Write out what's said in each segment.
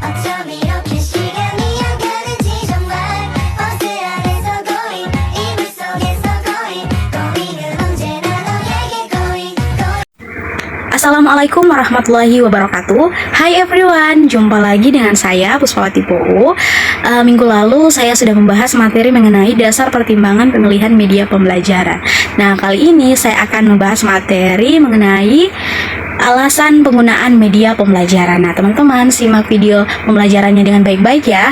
어쩜 이렇게 시간이 안 가는지 정말 버스 안에서 고인 이불 속에서 고인 고인은 언제나 너에게 고인 Assalamualaikum warahmatullahi wabarakatuh. Hai everyone, jumpa lagi dengan saya Puspawati Pohu. Minggu lalu saya sudah membahas materi mengenai dasar pertimbangan pemilihan media pembelajaran. Nah, kali ini saya akan membahas materi mengenai alasan penggunaan media pembelajaran. Nah, teman-teman simak video pembelajarannya dengan baik-baik ya.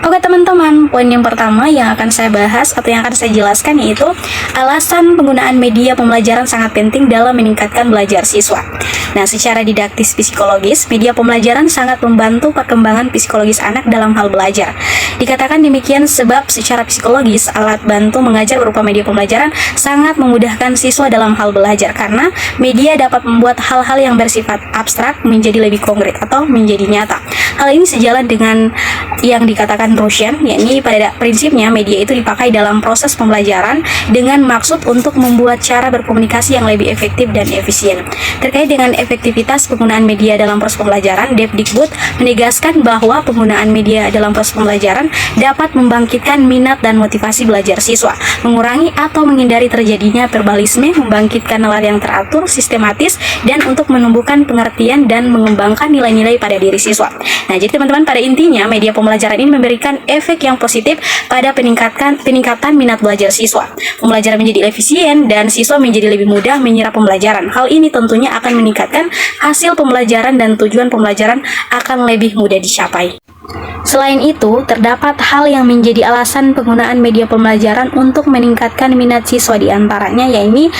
Oke teman-teman, poin yang pertama yang akan saya bahas atau yang akan saya jelaskan yaitu alasan penggunaan media pembelajaran sangat penting dalam meningkatkan belajar siswa. Nah, secara didaktis psikologis, media pembelajaran sangat membantu perkembangan psikologis anak dalam hal belajar. Dikatakan demikian sebab secara psikologis, alat bantu mengajar berupa media pembelajaran sangat memudahkan siswa dalam hal belajar karena media dapat membuat hal-hal yang bersifat abstrak menjadi lebih konkret atau menjadi nyata. Hal ini sejalan dengan yang dikatakan Rusian, yakni pada prinsipnya media itu dipakai dalam proses pembelajaran dengan maksud untuk membuat cara berkomunikasi yang lebih efektif dan efisien. Terkait dengan efektivitas penggunaan media dalam proses pembelajaran, Depdikbud menegaskan bahwa penggunaan media dalam proses pembelajaran dapat membangkitkan minat dan motivasi belajar siswa, mengurangi atau menghindari terjadinya verbalisme, membangkitkan nalar yang teratur, sistematis, dan untuk menumbuhkan pengertian dan mengembangkan nilai-nilai pada diri siswa. Nah, jadi teman-teman, pada intinya media pembelajaran ini memberikan efek yang positif pada peningkatan minat belajar siswa. Pembelajaran menjadi efisien dan siswa menjadi lebih mudah menyerap pembelajaran. Hal ini tentunya akan meningkatkan hasil pembelajaran dan tujuan pembelajaran akan lebih mudah dicapai. Selain itu, terdapat hal yang menjadi alasan penggunaan media pembelajaran untuk meningkatkan minat siswa, diantaranya yaitu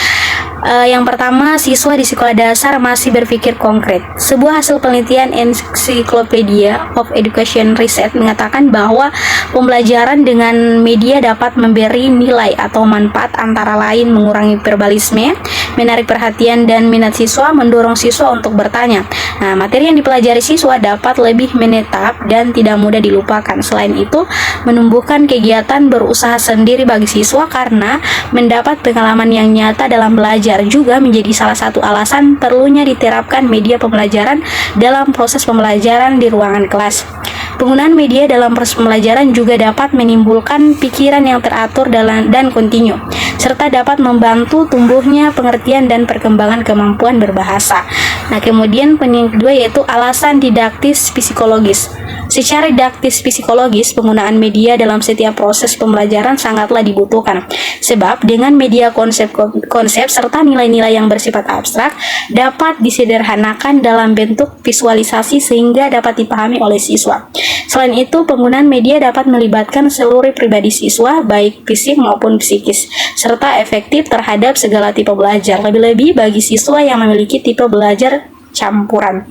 yang pertama, siswa di sekolah dasar masih berpikir konkret. Sebuah hasil penelitian Encyclopedia of Education Research mengatakan bahwa pembelajaran dengan media dapat memberi nilai atau manfaat antara lain mengurangi verbalisme, menarik perhatian dan minat siswa, mendorong siswa untuk bertanya. Nah, materi yang dipelajari siswa dapat lebih menetap dan tidak mudah dilupakan. Selain itu, menumbuhkan kegiatan berusaha sendiri bagi siswa karena mendapat pengalaman yang nyata dalam belajar juga menjadi salah satu alasan perlunya diterapkan media pembelajaran dalam proses pembelajaran di ruangan kelas. Penggunaan media dalam proses pembelajaran juga dapat menimbulkan pikiran yang teratur dan kontinu, serta dapat membantu tumbuhnya pengertian dan perkembangan kemampuan berbahasa. Nah, kemudian poin yang kedua yaitu alasan didaktis psikologis. Secara didaktis psikologis, penggunaan media dalam setiap proses pembelajaran sangatlah dibutuhkan. Sebab dengan media konsep serta nilai-nilai yang bersifat abstrak dapat disederhanakan dalam bentuk visualisasi sehingga dapat dipahami oleh siswa. Selain itu, penggunaan media dapat melibatkan seluruh pribadi siswa, baik fisik maupun psikis, serta efektif terhadap segala tipe belajar, lebih-lebih bagi siswa yang memiliki tipe belajar campuran.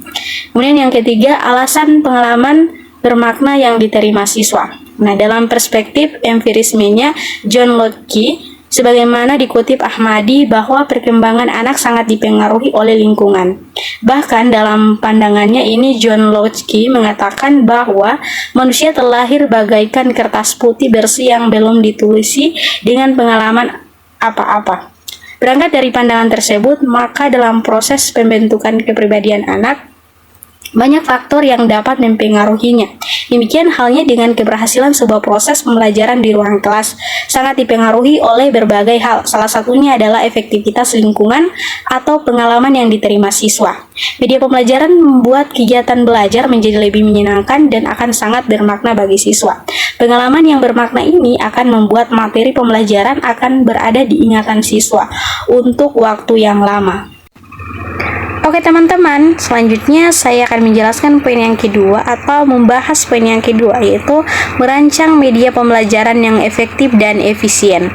Kemudian yang ketiga, alasan pengalaman bermakna yang diterima siswa. Nah, dalam perspektif empirismenya John Locke, sebagaimana dikutip Ahmadi bahwa perkembangan anak sangat dipengaruhi oleh lingkungan. Bahkan dalam pandangannya ini John Locke mengatakan bahwa manusia terlahir bagaikan kertas putih bersih yang belum ditulisi dengan pengalaman apa-apa. Berangkat dari pandangan tersebut, maka dalam proses pembentukan kepribadian anak banyak faktor yang dapat mempengaruhinya. Demikian halnya dengan keberhasilan sebuah proses pembelajaran di ruang kelas, sangat dipengaruhi oleh berbagai hal. Salah satunya adalah efektivitas lingkungan atau pengalaman yang diterima siswa. Media pembelajaran membuat kegiatan belajar menjadi lebih menyenangkan dan akan sangat bermakna bagi siswa. Pengalaman yang bermakna ini akan membuat materi pembelajaran akan berada di ingatan siswa untuk waktu yang lama. Oke teman-teman, selanjutnya saya akan menjelaskan poin yang kedua atau membahas poin yang kedua, yaitu merancang media pembelajaran yang efektif dan efisien.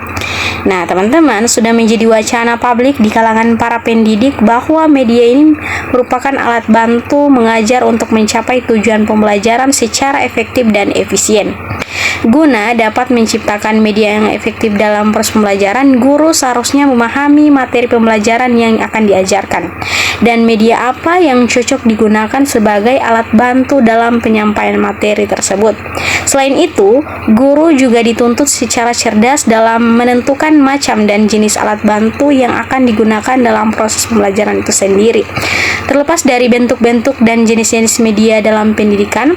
Nah teman-teman, sudah menjadi wacana publik di kalangan para pendidik bahwa media ini merupakan alat bantu mengajar untuk mencapai tujuan pembelajaran secara efektif dan efisien. Guna dapat menciptakan media yang efektif dalam proses pembelajaran, guru seharusnya memahami materi pembelajaran yang akan diajarkan dan media apa yang cocok digunakan sebagai alat bantu dalam penyampaian materi tersebut. Selain itu, guru juga dituntut secara cerdas dalam menentukan menentukan macam dan jenis alat bantu yang akan digunakan dalam proses pembelajaran itu sendiri. Terlepas dari bentuk-bentuk dan jenis-jenis media dalam pendidikan,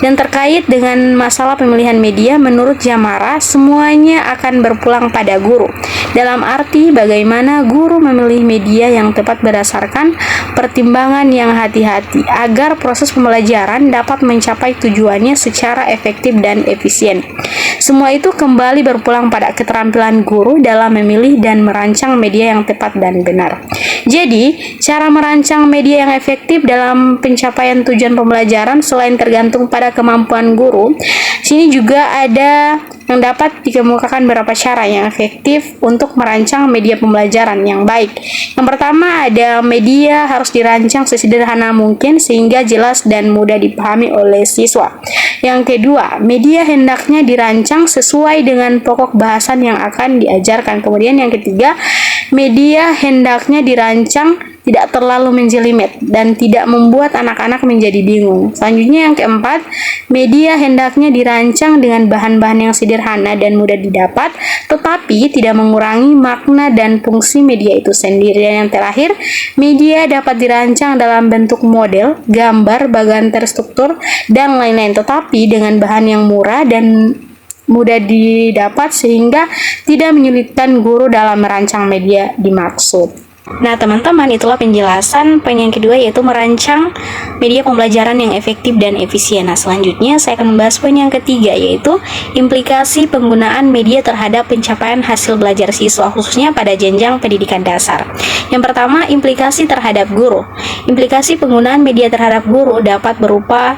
dan terkait dengan masalah pemilihan media, menurut Jamara, semuanya akan berpulang pada guru. Dalam arti bagaimana guru memilih media yang tepat berdasarkan pertimbangan yang hati-hati agar proses pembelajaran dapat mencapai tujuannya secara efektif dan efisien. Semua itu kembali berpulang pada keterampilan guru dalam memilih dan merancang media yang tepat dan benar. Jadi, cara merancang media yang efektif dalam pencapaian tujuan pembelajaran selain tergantung pada kemampuan guru, sini juga ada yang dapat dikemukakan beberapa cara yang efektif untuk merancang media pembelajaran yang baik. Yang pertama, ada media harus dirancang sesederhana mungkin sehingga jelas dan mudah dipahami oleh siswa. Yang kedua, media hendaknya dirancang sesuai dengan pokok bahasan yang akan diajarkan. Kemudian yang ketiga, media hendaknya dirancang tidak terlalu menjelimet dan tidak membuat anak-anak menjadi bingung. Selanjutnya yang keempat, media hendaknya dirancang dengan bahan-bahan yang sederhana dan mudah didapat, tetapi tidak mengurangi makna dan fungsi media itu sendiri. Dan yang terakhir, media dapat dirancang dalam bentuk model, gambar, bagan terstruktur, dan lain-lain, tetapi dengan bahan yang murah dan mudah didapat sehingga tidak menyulitkan guru dalam merancang media dimaksud. Nah teman-teman, itulah penjelasan poin yang kedua, yaitu merancang media pembelajaran yang efektif dan efisien. Nah selanjutnya saya akan membahas poin yang ketiga, yaitu implikasi penggunaan media terhadap pencapaian hasil belajar siswa, khususnya pada jenjang pendidikan dasar. Yang pertama, implikasi terhadap guru. Implikasi penggunaan media terhadap guru dapat berupa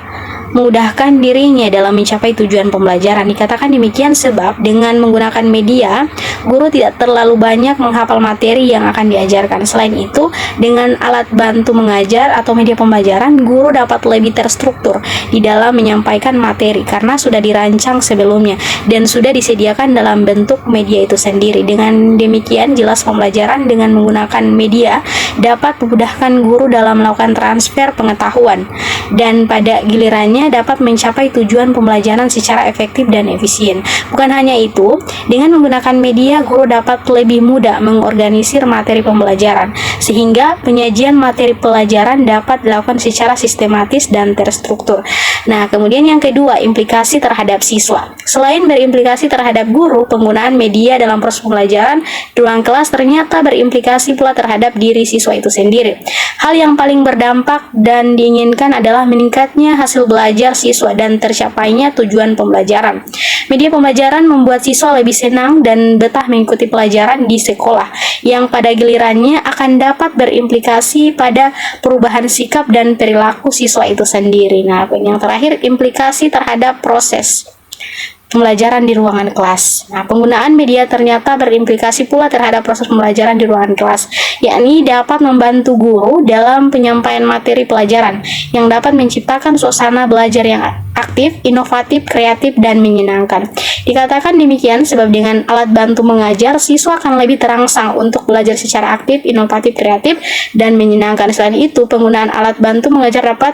memudahkan dirinya dalam mencapai tujuan pembelajaran. Dikatakan demikian sebab dengan menggunakan media, guru tidak terlalu banyak menghafal materi yang akan diajarkan. Selain itu, dengan alat bantu mengajar atau media pembelajaran, guru dapat lebih terstruktur di dalam menyampaikan materi karena sudah dirancang sebelumnya dan sudah disediakan dalam bentuk media itu sendiri. Dengan demikian, jelas pembelajaran dengan menggunakan media dapat memudahkan guru dalam melakukan transfer pengetahuan dan pada gilirannya dapat mencapai tujuan pembelajaran secara efektif dan efisien. Bukan hanya itu, dengan menggunakan media, guru dapat lebih mudah mengorganisir materi pembelajaran, sehingga penyajian materi pelajaran dapat dilakukan secara sistematis dan terstruktur. Nah, kemudian yang kedua, implikasi terhadap siswa. Selain berimplikasi terhadap guru, penggunaan media dalam proses pembelajaran di ruang kelas ternyata berimplikasi pula terhadap diri siswa itu sendiri. Hal yang paling berdampak dan diinginkan adalah meningkatnya hasil belajar siswa dan tercapainya tujuan pembelajaran. Media pembelajaran membuat siswa lebih senang dan betah mengikuti pelajaran di sekolah, yang pada gilirannya akan dapat berimplikasi pada perubahan sikap dan perilaku siswa itu sendiri. Nah, yang terakhir, implikasi terhadap proses pembelajaran di ruangan kelas. Nah, penggunaan media ternyata berimplikasi pula terhadap proses pembelajaran di ruangan kelas, yakni dapat membantu guru dalam penyampaian materi pelajaran yang dapat menciptakan suasana belajar yang aktif, inovatif, kreatif, dan menyenangkan. Dikatakan demikian sebab dengan alat bantu mengajar, siswa akan lebih terangsang untuk belajar secara aktif, inovatif, kreatif, dan menyenangkan. Selain itu, penggunaan alat bantu mengajar dapat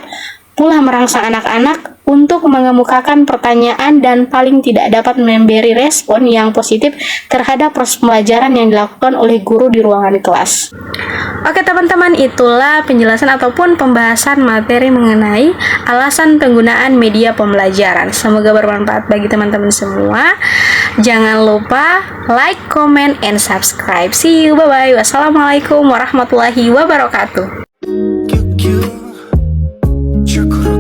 pula merangsang anak-anak untuk mengemukakan pertanyaan dan paling tidak dapat memberi respon yang positif terhadap proses pembelajaran yang dilakukan oleh guru di ruangan kelas. Oke teman-teman, itulah penjelasan ataupun pembahasan materi mengenai alasan penggunaan media pembelajaran. Semoga bermanfaat bagi teman-teman semua. Jangan lupa like, comment, and subscribe. See you, bye-bye. Wassalamualaikum warahmatullahi wabarakatuh. Q, Q,